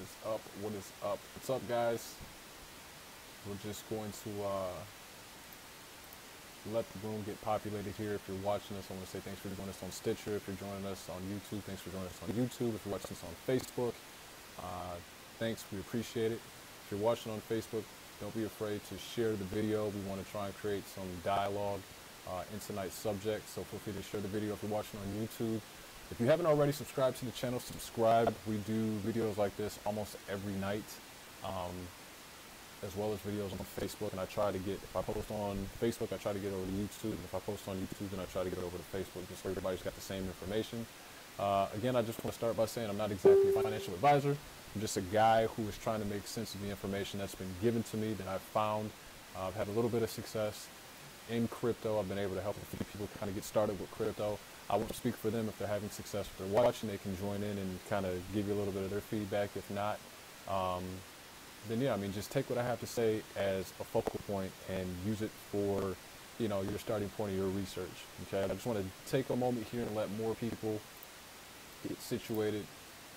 is up? What is up? What's up, guys? We're just going to let the room get populated here. If you're watching us, I want to say thanks for joining us on Stitcher. If you're joining us on YouTube, thanks for joining us on YouTube. If you're watching us on Facebook, thanks. We appreciate it. If you're watching on Facebook, don't be afraid to share the video. We want to try and create some dialogue in tonight's subject, so feel free to share the video if you're watching on YouTube. If you haven't already subscribed to the channel, subscribe. We do videos like this almost every night, as well as videos on Facebook. And I try to get, if I post on Facebook, I try to get over to YouTube. And if I post on YouTube, then I try to get over to Facebook, just so everybody's got the same information. Again, I just want to start by saying I'm not exactly a financial advisor. I'm just a guy who is trying to make sense of the information that's been given to me, that I've found. I've had a little bit of success in crypto. I've been able to help a few people kind of get started with crypto. I won't speak for them if they're having success. If they're watching, they can join in and kind of give you a little bit of their feedback. If not, then yeah, I mean, just take what I have to say as a focal point and use it for, you know, your starting point of your research. Okay, I just want to take a moment here and let more people get situated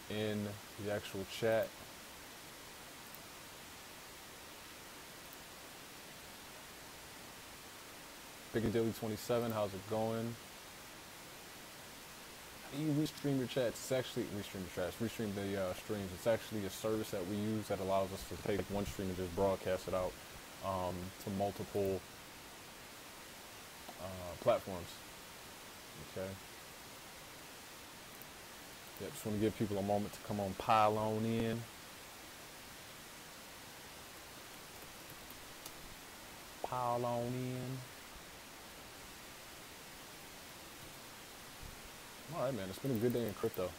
in the actual chat. Piccadilly 27, how's it going? How do you restream your chats? It's actually restream the chats, restream the streams. It's actually a service that we use that allows us to take one stream and just broadcast it out to multiple platforms. Okay. Yeah, just want to give people a moment to come on, pile on in. Pile on in. All right, man, it's been a good day in crypto.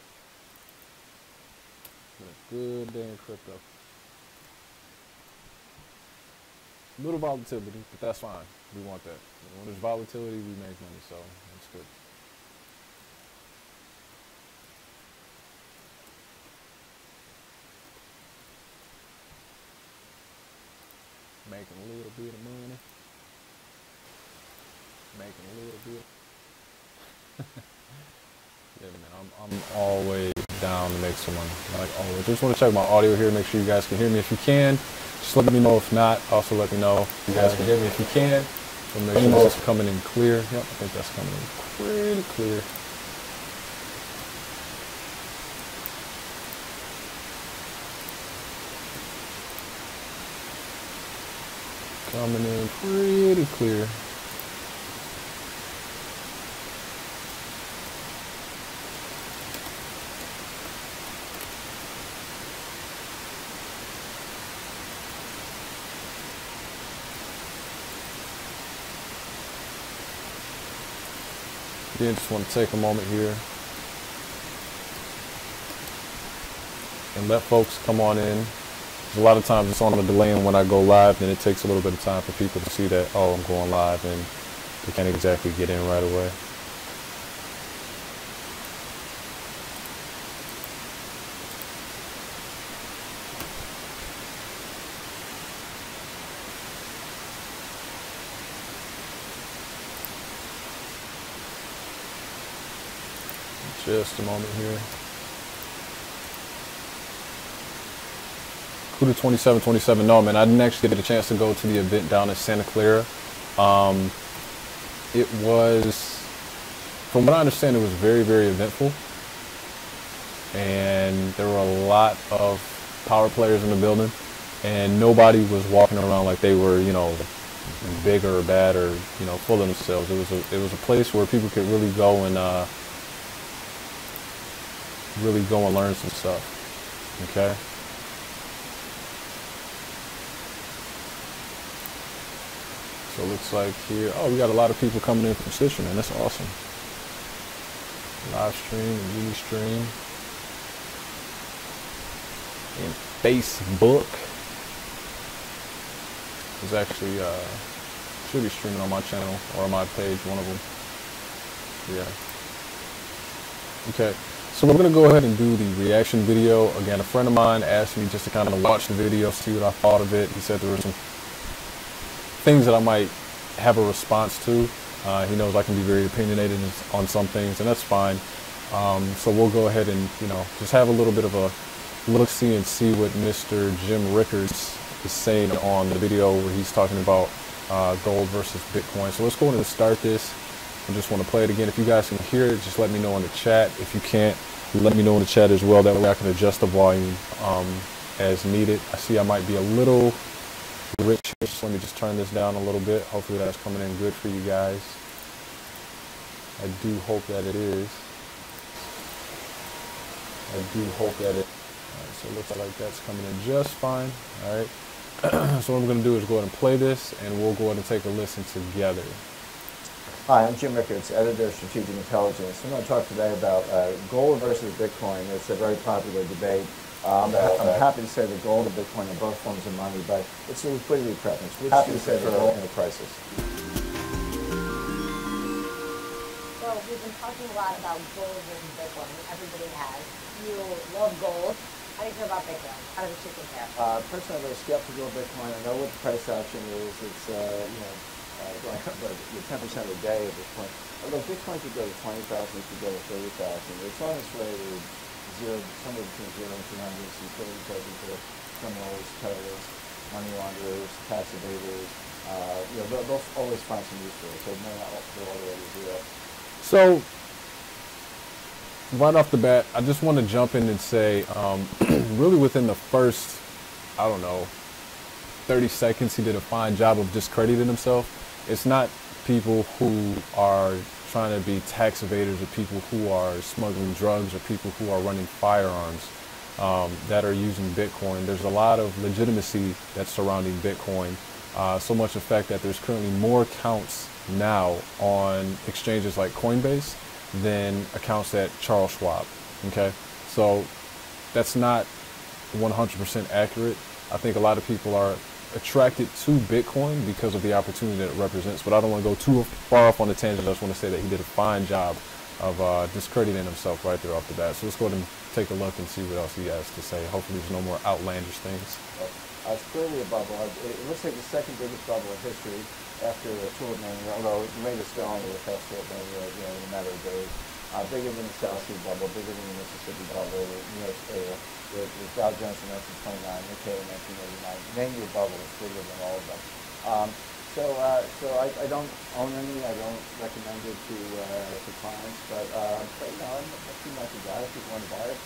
It's been a good day in crypto. A little volatility, but that's fine. We want that. When there's volatility, we make money, so that's good. Making a little bit of money. Making a little bit. Yeah, man, I'm always down to make some money, like always. Just want to check my audio here, make sure you guys can hear me. If you can, just let me know. If not, also let me know if you guys can hear me. If you can, so make sure this is coming in clear. Yep, I think that's coming in pretty clear. Coming in pretty clear. Again, just want to take a moment here and let folks come on in. A lot of times it's on the delay, and when I go live, then it takes a little bit of time for people to see that, oh, I'm going live, and they can't exactly get in right away. Just a moment here. Kuda 2727. No, man, I didn't actually get a chance to go to the event down in Santa Clara. It was, from what I understand, it was very, very eventful. And there were a lot of power players in the building. And nobody was walking around like they were, you know, big or bad or, you know, full of themselves. It was a place where people could really go and learn some stuff. Okay. So it looks like here, oh, we got a lot of people coming in from Stitcher, man. That's awesome. Live stream and really stream. And Facebook is actually, should be streaming on my channel or on my page, one of them. Yeah. Okay. So we're going to go ahead and do the reaction video. Again, a friend of mine asked me just to kind of watch the video, see what I thought of it. He said there were some things that I might have a response to. He knows I can be very opinionated on some things, and that's fine. So we'll go ahead and, you know, just have a little bit of a look, see, and see what Mr. Jim Rickards is saying on the video where he's talking about gold versus Bitcoin. So let's go ahead and start this. I just want to play it again. If you guys can hear it, just let me know in the chat. If you can't, let me know in the chat as well. That way I can adjust the volume as needed. I see I might be a little rich here, so let me just turn this down a little bit. Hopefully that's coming in good for you guys. I do hope that it is. I do hope that it. All right, so it looks like that's coming in just fine. All right. So what I'm going to do is go ahead and play this, and we'll go ahead and take a listen together. Hi, I'm Jim Rickards, editor of Strategic Intelligence. I'm going to talk today about gold versus Bitcoin. It's a very popular debate. I'm happy to say that gold and Bitcoin are both forms of money, but it's a liquidity preference. Which happy to say that gold in a crisis. So we've been talking a lot about gold versus Bitcoin. Everybody has. You love gold. How do you feel about Bitcoin? How does the two compare? Personally, I'm very skeptical of Bitcoin. I know what the price action is. It's going up by 10% a day at this point. Although Bitcoin could go to 20,000, it could go to 30,000. It's on its way to zero, somewhere between 0 and 200. So you put it into criminals, terrorists, money launderers, tax evaders. They'll always find some use for it. So it may not go all the way to zero. So right off the bat, I just want to jump in and say, really within the first, I don't know, 30 seconds, he did a fine job of discrediting himself. It's not people who are trying to be tax evaders or people who are smuggling drugs or people who are running firearms that are using Bitcoin. There's a lot of legitimacy that's surrounding Bitcoin, so much in fact that there's currently more accounts now on exchanges like Coinbase than accounts at Charles Schwab. Okay, so that's not 100% accurate. I think a lot of people are attracted to Bitcoin because of the opportunity that it represents, but I don't want to go too far off on the tangent. I just want to say that he did a fine job of discrediting himself right there off the bat. So let's go ahead and take a look and see what else he has to say. Hopefully there's no more outlandish things. It's clearly a bubble. It looks like the second biggest bubble in history after the Tulip Mania, although the rate is going to affect Tulip Mania in a matter of days. Bigger than the South Sea bubble, bigger than the Mississippi bubble, the Dow Jones in 1929, Nikkei in 1989. Name your bubble, it's bigger than all of them. So I don't own any. I don't recommend it to clients, but I'm not too much of that. If you want to buy it,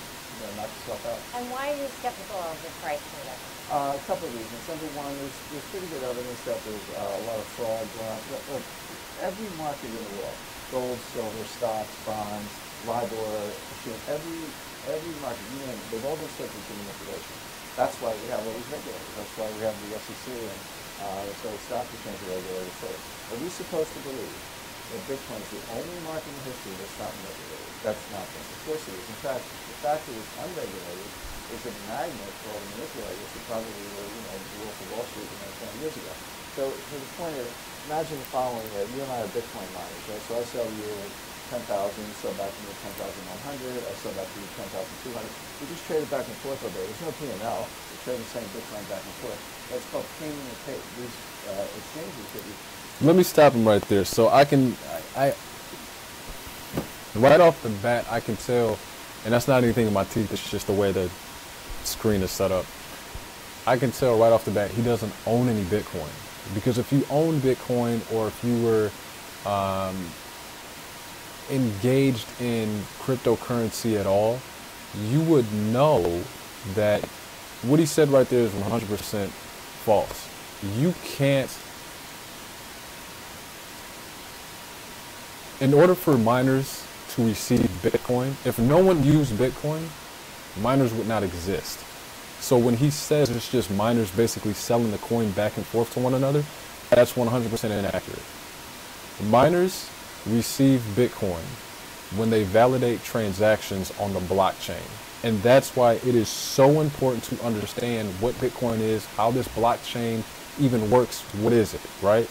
knock yourself out. And why are you skeptical of the price movement? A couple of reasons. Number one, there's pretty good evidence that there's a lot of fraud going on. Look, every market in the world, gold, silver, stocks, bonds, LIBOR, every market, you name it, they've all been subject to manipulation. That's why we have all these regulators. That's why we have the SEC and that's why the stock exchange regulators say. Are we supposed to believe that Bitcoin is the only market in history that's not manipulated? That's nonsense. Of course it is. In fact, the fact that it's unregulated is a magnet for all the manipulators who probably were, the Wolf of Wall Street 20 years ago. So to the point of, imagine the following, you and I are Bitcoin miners, right? So I sell you 10,000, sell back to me 10,100, I sell back to you 10,200. We just trade it back and forth all day. There's no P&L. We trade the same Bitcoin back and forth. That's called paying and pay. These exchanges that you... Let me stop him right there. So I right off the bat, I can tell, and that's not anything in my teeth, it's just the way the screen is set up. I can tell right off the bat he doesn't own any Bitcoin. Because if you own Bitcoin or if you were engaged in cryptocurrency at all, you would know that what he said right there is 100% false. You can't, in order for miners to receive Bitcoin, if no one used Bitcoin, miners would not exist. So when he says it's just miners basically selling the coin back and forth to one another, that's 100% inaccurate. Miners receive Bitcoin when they validate transactions on the blockchain. And that's why it is so important to understand what Bitcoin is, how this blockchain even works, what is it, right?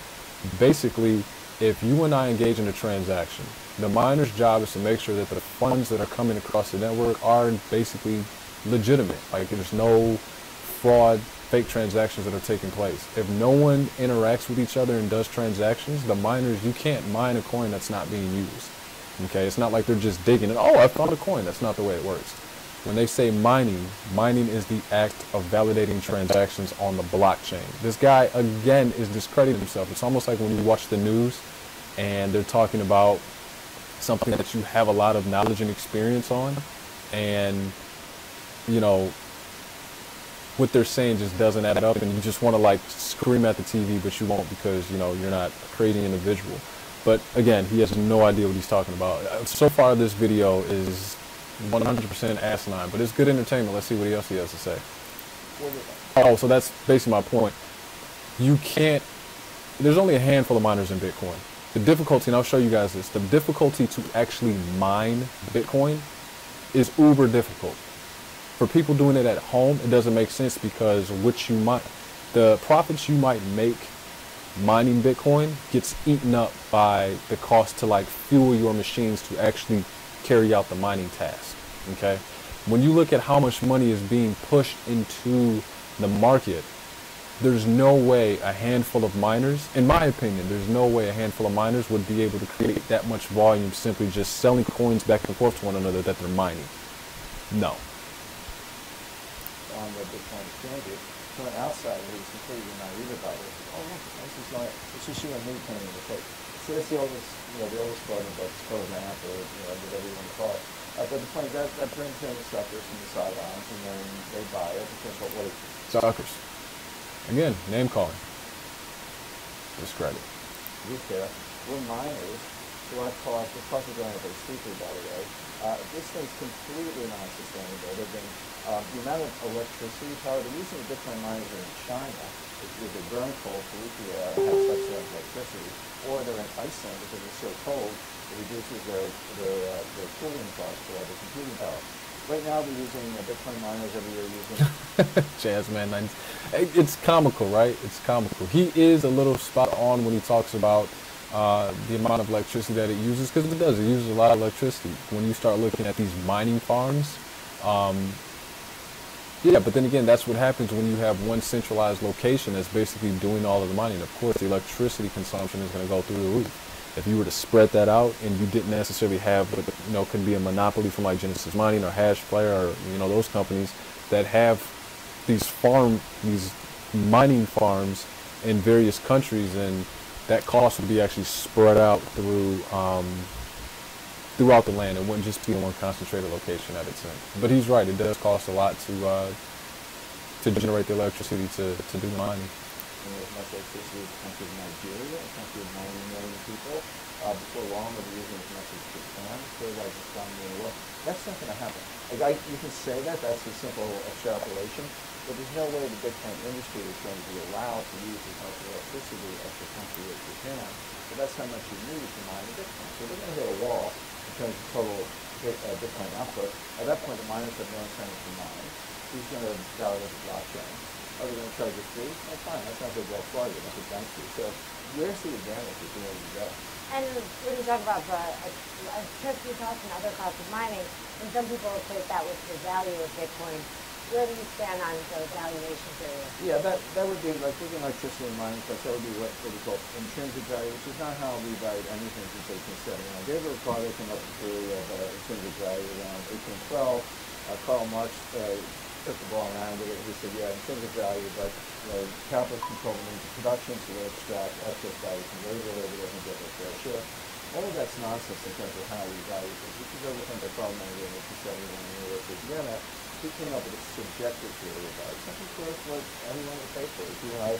Basically, if you and I engage in a transaction, the miner's job is to make sure that the funds that are coming across the network are basically legitimate. Like there's no fraud, fake transactions that are taking place. If no one interacts with each other and does transactions, the miners, you can't mine a coin that's not being used. Okay, it's not like they're just digging it. Oh, I found a coin. That's not the way it works. When they say mining, mining is the act of validating transactions on the blockchain. This guy, again, is discrediting himself. It's almost like when you watch the news and they're talking about something that you have a lot of knowledge and experience on, and, you know, what they're saying just doesn't add up, and you just want to like scream at the TV, but you won't, because, you know, you're not a crazy individual. But again, he has no idea what he's talking about. So far, this video is 100% asinine, but it's good entertainment. Let's see what else he has to say. Oh, so that's basically my point. You can't, there's only a handful of miners in Bitcoin. The difficulty, and I'll show you guys this, the difficulty to actually mine Bitcoin is uber difficult. For people doing it at home, it doesn't make sense, because what you might, the profits you might make mining Bitcoin gets eaten up by the cost to like fuel your machines to actually carry out the mining task. Okay, when you look at how much money is being pushed into the market, there's no way a handful of miners, in my opinion, there's no way a handful of miners would be able to create that much volume simply just selling coins back and forth to one another that they're mining. No. On the Bitcoin exchanges, to an outsider who's completely naive about it, oh look, it's just you and me playing in the tape. So that's the oldest, you know, the oldest part of the program, or, you know, whatever you want to call it. But the point that brings in the suckers from the sidelines, and then they buy it because what it Suckers. Again, name calling. Discredit. we care. We're miners, so our cost, the cost is going up steeply, by the way. This thing's completely non-sustainable. They've been, the amount of electricity power, the reason the Bitcoin miners are in China is because they burn coal, pollute the air, and have subsidized electricity, or they're in Iceland because it's so cold, it reduces their cooling costs for the computing power. Right now, we're using Bitcoin miners every year using Jazzman, it's comical, right? It's comical. He is a little spot on when he talks about the amount of electricity that it uses, because it does. It uses a lot of electricity. When you start looking at these mining farms, yeah, but then again, that's what happens when you have one centralized location that's basically doing all of the mining. Of course, the electricity consumption is going to go through the roof. If you were to spread that out and you didn't necessarily have what, you know, can be a monopoly from like Genesis Mining or Hashflare or, you know, those companies that have these mining farms in various countries, and that cost would be actually spread out through throughout the land. It wouldn't just be in one concentrated location at its end. But he's right; it does cost a lot to generate the electricity to do mining. As much electricity as the country of Nigeria, a country of 90 million people. Before long, we'll be using as much as Japan, third largest economy in the world. That's not going to happen. Like, you can say that, that's a simple extrapolation, but there's no way the Bitcoin industry is going to be allowed to use as much electricity as the country of Japan. But that's how much you need to mine the Bitcoin. So they're going to hit a wall in terms of total Bitcoin output. At that point, the miners have no incentive to mine. Who's going to validate the blockchain? Are they going to charge a fee? Oh, fine, that's not a Wells Fargo, that's a bank fee. So where's the advantage if you know where you go? And when you talk about the electricity costs and other costs of mining, and some people equate that with the value of Bitcoin, where do you stand on the valuation period? Yeah, that would be like taking electricity and mining costs. That would be what we call intrinsic value, which is not how we value anything since 1879. David Ricardo came up with the theory of intrinsic value around 1812. Karl Marx took the ball and ran with it. He said, yeah, intrinsic value, but capitalists control the means of production, so they extract excess value from labor, labor doesn't get their fair share. All of that's nonsense in terms of how we value things. This is everything that Karl Marx in 1871 in New York was again at. He came up with a subjective theory of value. Something worth what anyone would pay for it.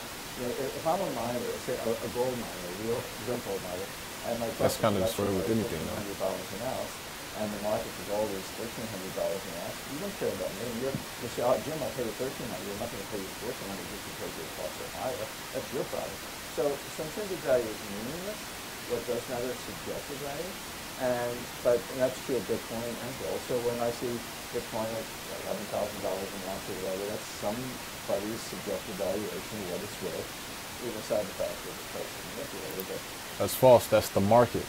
If I'm a miner, say a gold miner, a real gold miner, and my That's kind of the story with anything, though. $100 an ounce, and the market for gold is $1,300 an ounce, you don't care about me. You say, oh, Jim, I'll pay you $1,300. I'm not going to pay you $1,400 just because your costs are higher. That's your problem. So intrinsic value is meaningless. What does matter is subjective value. But that's true of Bitcoin and gold. So when I see Bitcoin at $11,000 an ounce or whatever, that's somebody's subjective valuation of what it's worth, even aside the fact that the price is manipulated. That's false. That's the market.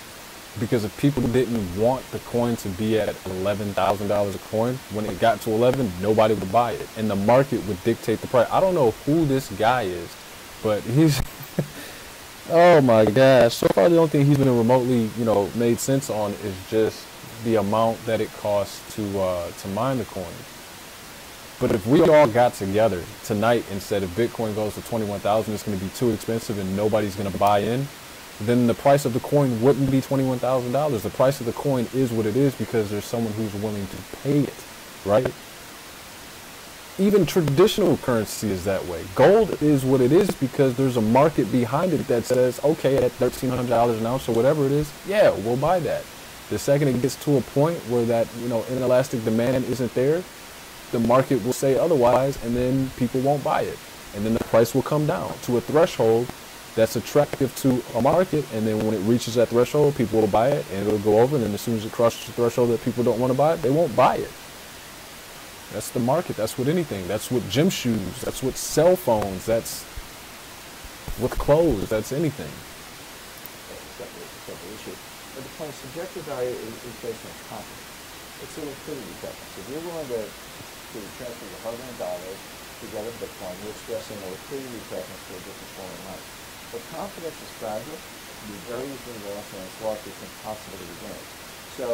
Because if people didn't want the coin to be at $11,000 a coin, when it got to 11, nobody would buy it, and the market would dictate the price. I don't know who this guy is, but he's oh my gosh. So far, the only thing he's been remotely, made sense on is just the amount that it costs to mine the coin. But if we all got together tonight and said if Bitcoin goes to 21,000, it's going to be too expensive and nobody's going to buy in, then the price of the coin wouldn't be $21,000. The price of the coin is what it is because there's someone who's willing to pay it, right? Even traditional currency is that way. Gold is what it is because there's a market behind it that says, okay, at $1,300 an ounce or whatever it is, yeah, we'll buy that. The second it gets to a point where that, inelastic demand isn't there, the market will say otherwise, and then people won't buy it. And then the price will come down to a threshold that's attractive to a market, and then when it reaches that threshold, people will buy it, and it'll go over, and then as soon as it crosses the threshold that people don't want to buy it, they won't buy it. That's the market. That's with anything. That's with gym shoes. That's with cell phones. That's with clothes. That's anything. Separate issue. But the point, subjective value is based on confidence. It's a liquidity preference. If you're willing to transfer your hard-earned dollars to get a Bitcoin, you're expressing a liquidity preference for a different form of money. But confidence is fragile. It can be very easily lost, and it's lost. It's impossible to regain. So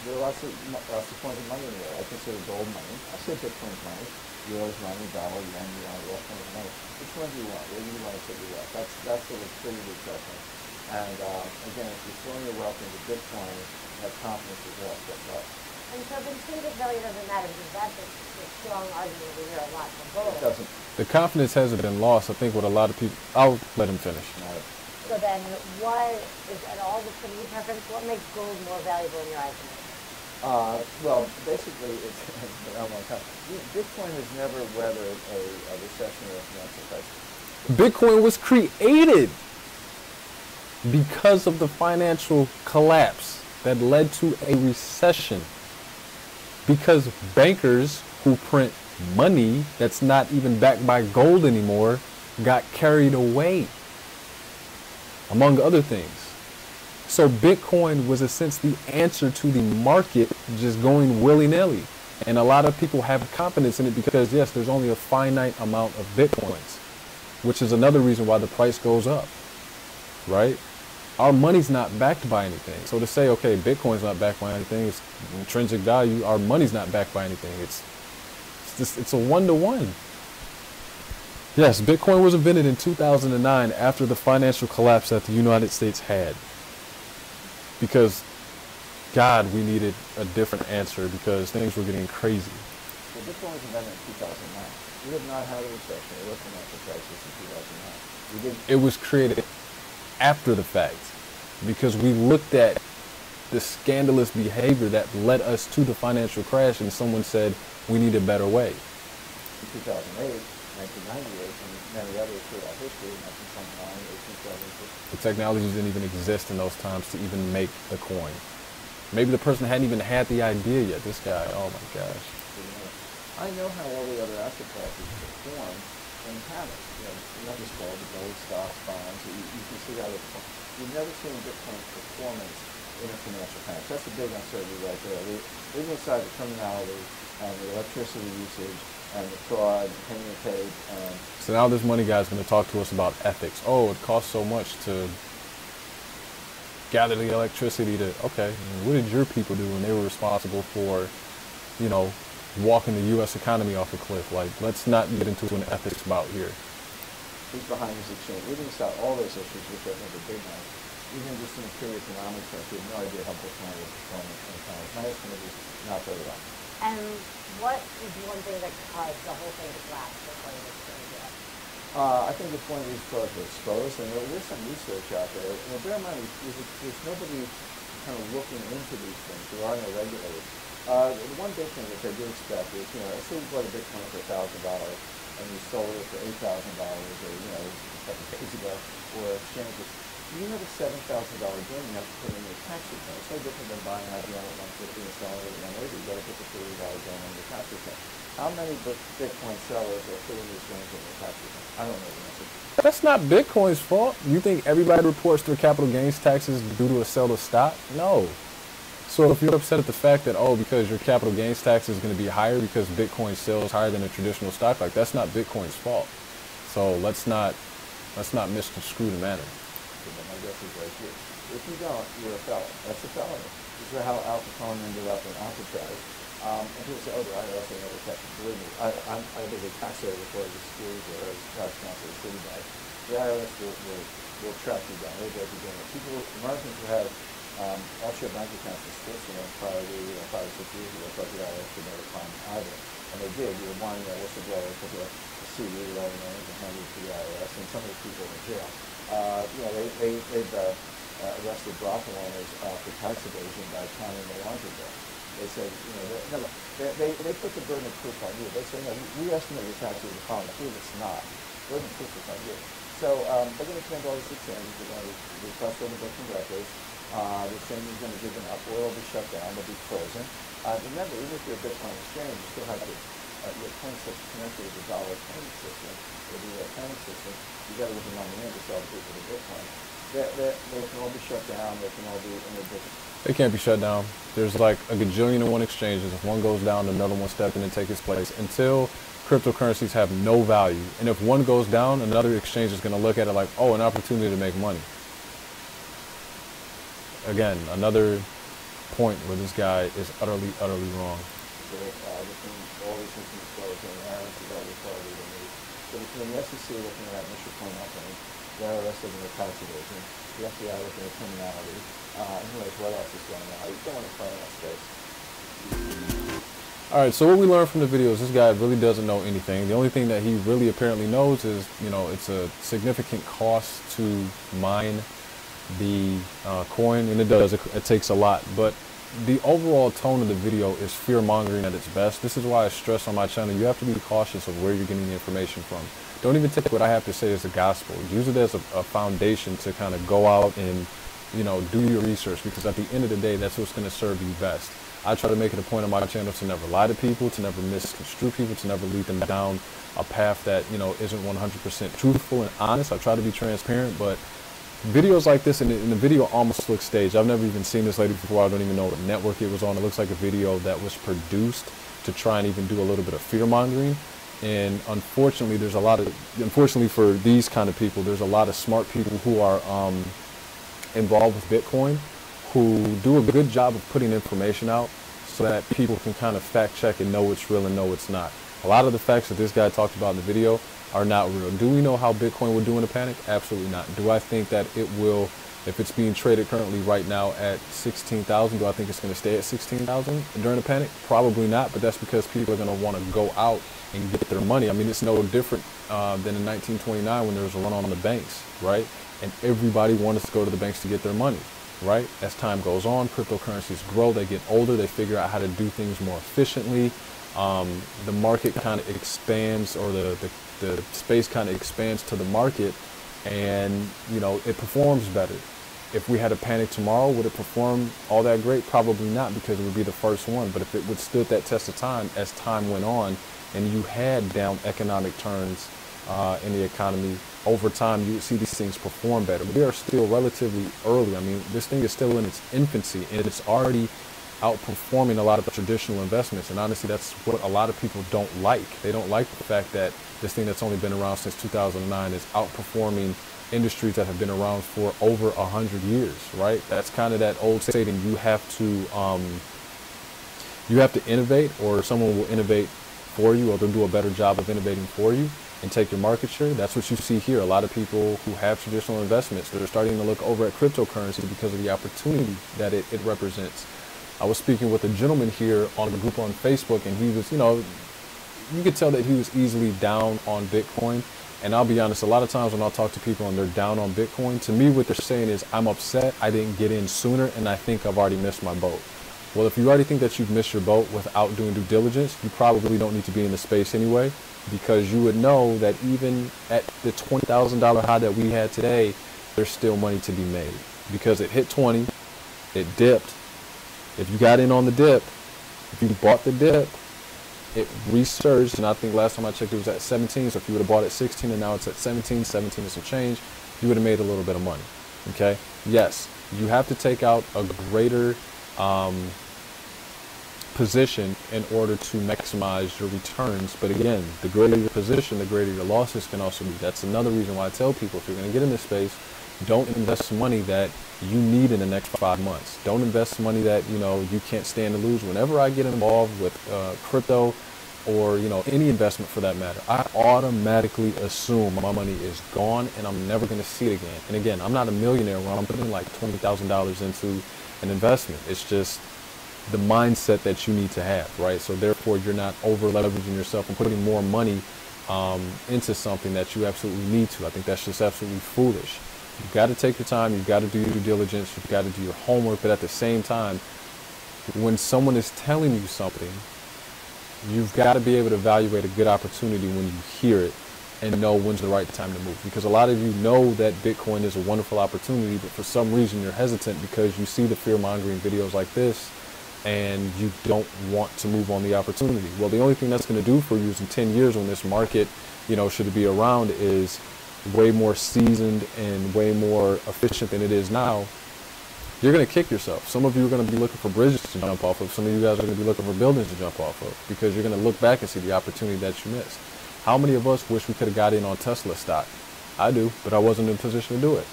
there are lots of forms of money in there. I consider gold money. I say Bitcoin's money, euros money, dollar, yen, all forms of money. Which one do you want? Where do you want to put your wealth? That's the liquidity preference. And again, if you're throwing your wealth into Bitcoin, that confidence is lost. That's right. And so the intrinsic value doesn't matter because that's a strong argument we hear a lot from gold. It doesn't. The confidence hasn't been lost. I think what a lot of people, I'll let him finish. So then what is, at all liquidity preference, what makes gold more valuable in your eyes? Well, basically, it's Bitcoin has never weathered a recession or a financial crisis. Bitcoin was created because of the financial collapse that led to a recession. Because bankers who print money that's not even backed by gold anymore got carried away, among other things. So Bitcoin was, in a sense, the answer to the market just going willy-nilly. And a lot of people have confidence in it because, yes, there's only a finite amount of Bitcoins, which is another reason why the price goes up, right? Our money's not backed by anything. So to say, okay, Bitcoin's not backed by anything, it's intrinsic value, our money's not backed by anything. It's a one-to-one. Yes, Bitcoin was invented in 2009 after the financial collapse that the United States had. Because, God, we needed a different answer because things were getting crazy. Well, Bitcoin was invented in 2009. We have not had a recession or a financial crisis in 2009. It was created after the fact because we looked at the scandalous behavior that led us to the financial crash, and someone said we need a better way. In 2008, 1998, and many others throughout history, 1929, 1876. The technologies didn't even exist in those times to even make the coin. Maybe the person hadn't even had the idea yet. This guy, oh my gosh. I know how all the other asset classes perform in habit. Not just gold, but gold, stocks, bonds. You can see how they perform. You've never seen Bitcoin's performance in a financial crisis. That's a big uncertainty right there. Leaving aside the criminality and the electricity usage and the fraud, paying your paid. So now this money guy's going to talk to us about ethics. Oh, it costs so much to gather the electricity to, okay, what did your people do when they were responsible for, walking the U.S. economy off a cliff? Like, let's not get into an ethics bout here. Who's behind this exchange? Leaving aside all those issues, which I think are big ones, even just in a pure economic sense, we have no idea how Bitcoin will perform in time. My estimate is not very well. And what is one thing that caused the whole thing to collapse according to this? I think it's one of these frauds were exposed, and there's some research out there. Bear in mind, there's nobody kind of looking into these things. There are no regulators. The one big thing which I do expect is, say you bought a Bitcoin for $1,000 and you sold it for $8,000, or a couple days ago, or exchange it. You have a $7,000 gain you have to put in your tax return. It's no different than buying IBM at 150 and selling it at 180. You got to put the $30 gain on your tax return. How many Bitcoin sellers are putting these gains in their tax return? I don't know the answer. That's not Bitcoin's fault. You think everybody reports their capital gains taxes due to a sale of stock? No. So if you're upset at the fact that, because your capital gains tax is going to be higher because Bitcoin sells higher than a traditional stock, like that's not Bitcoin's fault. So let's not misconstrue the matter. My guess is right here. If you don't, you're a felon. That's a felony. It's how Al Capone ended up in Alcatraz. And people say, oh, the IRS will never catch him. Believe me, I was a tax auditor before I was schools or as tax counsel at Citibank. The IRS will track you down. They'll break you down. People, Americans who have offshore bank accounts in Switzerland prior to 5 or 6 years ago thought the IRS could never find them either. And they did. You were one whistleblower took a CD with all the names and handed it to the IRS, and some of the people in jail. They've arrested brothel owners for tax evasion by counting the laundry bill. They say, they put the burden of proof on you. They say, no, we estimate your taxes are fine. Prove it's not. Burden of proof is on you. So they're going to change all these exchanges. They're going to request all the books and records. The exchange is going to give them up. Oil will be shut down. They'll be frozen. Remember, even if you're a Bitcoin exchange, you still have your point system connected with the dollar payment system, or the payment system. You got to get the money in to sell the people the Bitcoin. They can all be shut down. They can all be in a different. They can't be shut down. There's like a gajillion and one exchanges. If one goes down, another one steps in and takes its place until cryptocurrencies have no value. And if one goes down, another exchange is going to look at it like, oh, an opportunity to make money. Again, another point where this guy is utterly, utterly wrong. So all these things disclosed and the IRS is already authority to me. So between the SEC looking at Mr. Coin Company, the IRS looking at tax evasion, the FBI looking at criminality, and who knows what else is going on. You don't want to play in that space. All right, so what we learned from the video is this guy really doesn't know anything. The only thing that he really apparently knows is, it's a significant cost to mine the coin, and it takes a lot. But the overall tone of the video is fear-mongering at its best. This is why I stress on my channel, you have to be cautious of where you're getting the information from. Don't even take what I have to say as the gospel. Use it as a foundation to kind of go out and, do your research, because at the end of the day, that's what's going to serve you best. I try to make it a point on my channel to never lie to people, to never misconstrue people, to never lead them down a path that, isn't 100% truthful and honest. I try to be transparent, but videos like this, and the video almost looks staged. I've never even seen this lady before. I don't even know what network it was on. It looks like a video that was produced to try and even do a little bit of fear-mongering. And unfortunately, unfortunately for these kind of people, there's a lot of smart people who are involved with Bitcoin who do a good job of putting information out so that people can kind of fact check and know what's real and know what's not. A lot of the facts that this guy talked about in the video are not real. Do we know how Bitcoin will do in a panic? Absolutely not. Do I think that it will, if it's being traded currently right now at 16,000, do I think it's going to stay at 16,000 during a panic? Probably not, but that's because people are going to want to go out and get their money. I mean, it's no different than in 1929 when there was a run on the banks, right? And everybody wanted to go to the banks to get their money, right? As time goes on, cryptocurrencies grow, they get older, they figure out how to do things more efficiently. The market kind of expands, or the space kind of expands to the market, and it performs better. If we had a panic tomorrow, would it perform all that great? Probably not, because it would be the first one. But if it withstood that test of time as time went on, and you had down economic turns in the economy, over time you would see these things perform better. We are still relatively early. I mean, this thing is still in its infancy, and it's already outperforming a lot of the traditional investments. And honestly, that's what a lot of people don't like. They don't like the fact that this thing that's only been around since 2009 is outperforming industries that have been around for over 100 years, right? That's kind of that old saying, you have to innovate, or someone will innovate for you, or they'll do a better job of innovating for you and take your market share. That's what you see here. A lot of people who have traditional investments that are starting to look over at cryptocurrency because of the opportunity that it represents. I was speaking with a gentleman here on a group on Facebook, and he was, you could tell that he was easily down on Bitcoin. And I'll be honest, a lot of times when I talk to people and they're down on Bitcoin, to me what they're saying is, I'm upset I didn't get in sooner, and I think I've already missed my boat. Well, if you already think that you've missed your boat without doing due diligence, you probably don't need to be in the space anyway, because you would know that even at the $20,000 high that we had today, there's still money to be made, because it hit 20, it dipped. If you got in on the dip, if you bought the dip, it resurged, and I think last time I checked it was at 17, so if you would have bought at 16 and now it's at 17 and some change, you would have made a little bit of money, okay? Yes, you have to take out a greater position in order to maximize your returns, but again, the greater your position, the greater your losses can also be. That's another reason why I tell people, if you're going to get in this space, Don't invest money that you need in the next 5 months. Don't invest money that, you know, you can't stand to lose. Whenever I get involved with crypto or, you know, any investment for that matter, I automatically assume my money is gone and I'm never going to see it again. And again, I'm not a millionaire where I'm putting like $20,000 into an investment. It's just the mindset that you need to have, right? So therefore, you're not over leveraging yourself and putting more money into something that you absolutely need to. I think that's just absolutely foolish. You've got to take your time. You've got to do your due diligence. You've got to do your homework. But at the same time, when someone is telling you something, you've got to be able to evaluate a good opportunity when you hear it and know when's the right time to move. Because a lot of you know that Bitcoin is a wonderful opportunity, but for some reason you're hesitant because you see the fear-mongering videos like this and you don't want to move on the opportunity. Well, the only thing that's going to do for you is in 10 years when this market, you know, should be around, is way more seasoned and way more efficient than it is now. You're going to kick yourself. Some of you are going to be looking for bridges to jump off of. Some of you guys are going to be looking for buildings to jump off of because you're going to look back and see the opportunity that you missed. How many of us wish we could have got in on Tesla stock? I do, but I wasn't in a position to do it.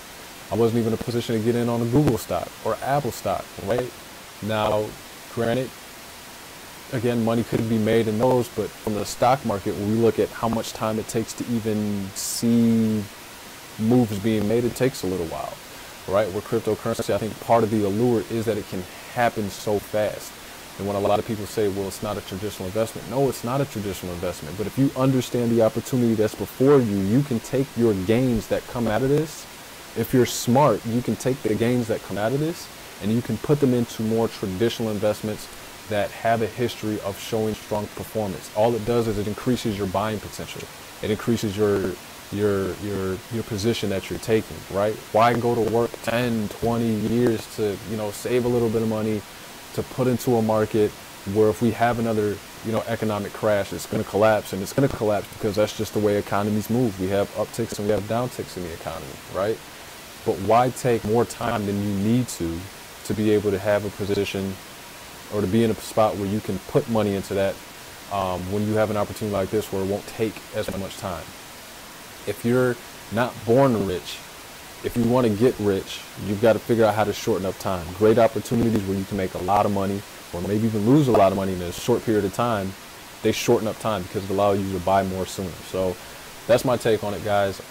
I wasn't even in a position to get in on a Google stock or Apple stock, right? Now, granted, again, money could be made in those, but from the stock market, when we look at how much time it takes to even see moves being made, it takes a little while, right? With cryptocurrency, I think part of the allure is that it can happen so fast. And when a lot of people say, well, it's not a traditional investment. No, it's not a traditional investment. But if you understand the opportunity that's before you, you can take your gains that come out of this. If you're smart, you can take the gains that come out of this and you can put them into more traditional investments that have a history of showing strong performance. All it does is it increases your buying potential. It increases your position that you're taking, right? Why go to work 10, 20 years to, you know, save a little bit of money to put into a market where if we have another, you know, economic crash, it's going to collapse, and it's going to collapse because that's just the way economies move. We have upticks and we have downticks in the economy, right? But why take more time than you need to be able to have a position or to be in a spot where you can put money into that when you have an opportunity like this where it won't take as much time? If you're not born rich, if you want to get rich, you've got to figure out how to shorten up time. Great opportunities where you can make a lot of money or maybe even lose a lot of money in a short period of time, they shorten up time because it allows you to buy more sooner. So that's my take on it, guys.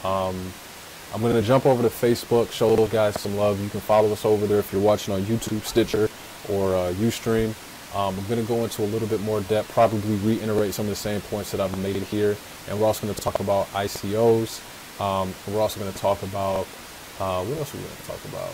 I'm going to jump over to Facebook, show those guys some love. You can follow us over there if you're watching on YouTube, Stitcher, or Ustream. I'm going to go into a little bit more depth, probably reiterate some of the same points that I've made here. And we're also going to talk about ICOs. We're also going to talk about, what else are we going to talk about?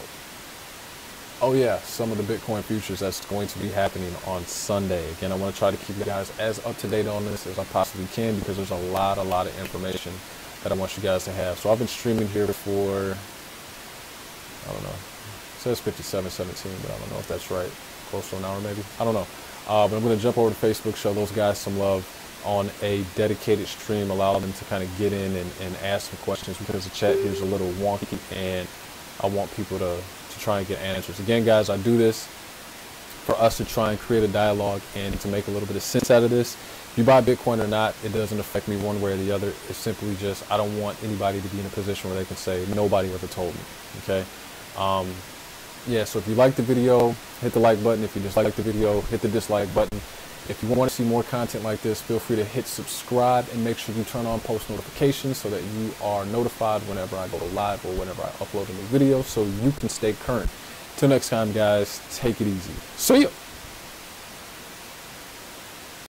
Oh yeah, some of the Bitcoin futures that's going to be happening on Sunday. Again, I want to try to keep you guys as up to date on this as I possibly can because there's a lot of information that I want you guys to have. So I've been streaming here for, I don't know, it says 57:17, but I don't know if that's right. Close to an hour maybe, I don't know. But I'm going to jump over to Facebook, show those guys some love on a dedicated stream, allow them to kind of get in and ask some questions because the chat here is a little wonky and I want people to try and get answers. Again, guys, I do this for us to try and create a dialogue and to make a little bit of sense out of this. If you buy Bitcoin or not, it doesn't affect me one way or the other. It's simply just I don't want anybody to be in a position where they can say nobody ever told me. Okay. Yeah, so if you like the video, hit the like button. If you dislike the video, hit the dislike button. If you want to see more content like this, feel free to hit subscribe and make sure you turn on post notifications so that you are notified whenever I go live or whenever I upload a new video so you can stay current. Till next time, guys, take it easy. See ya!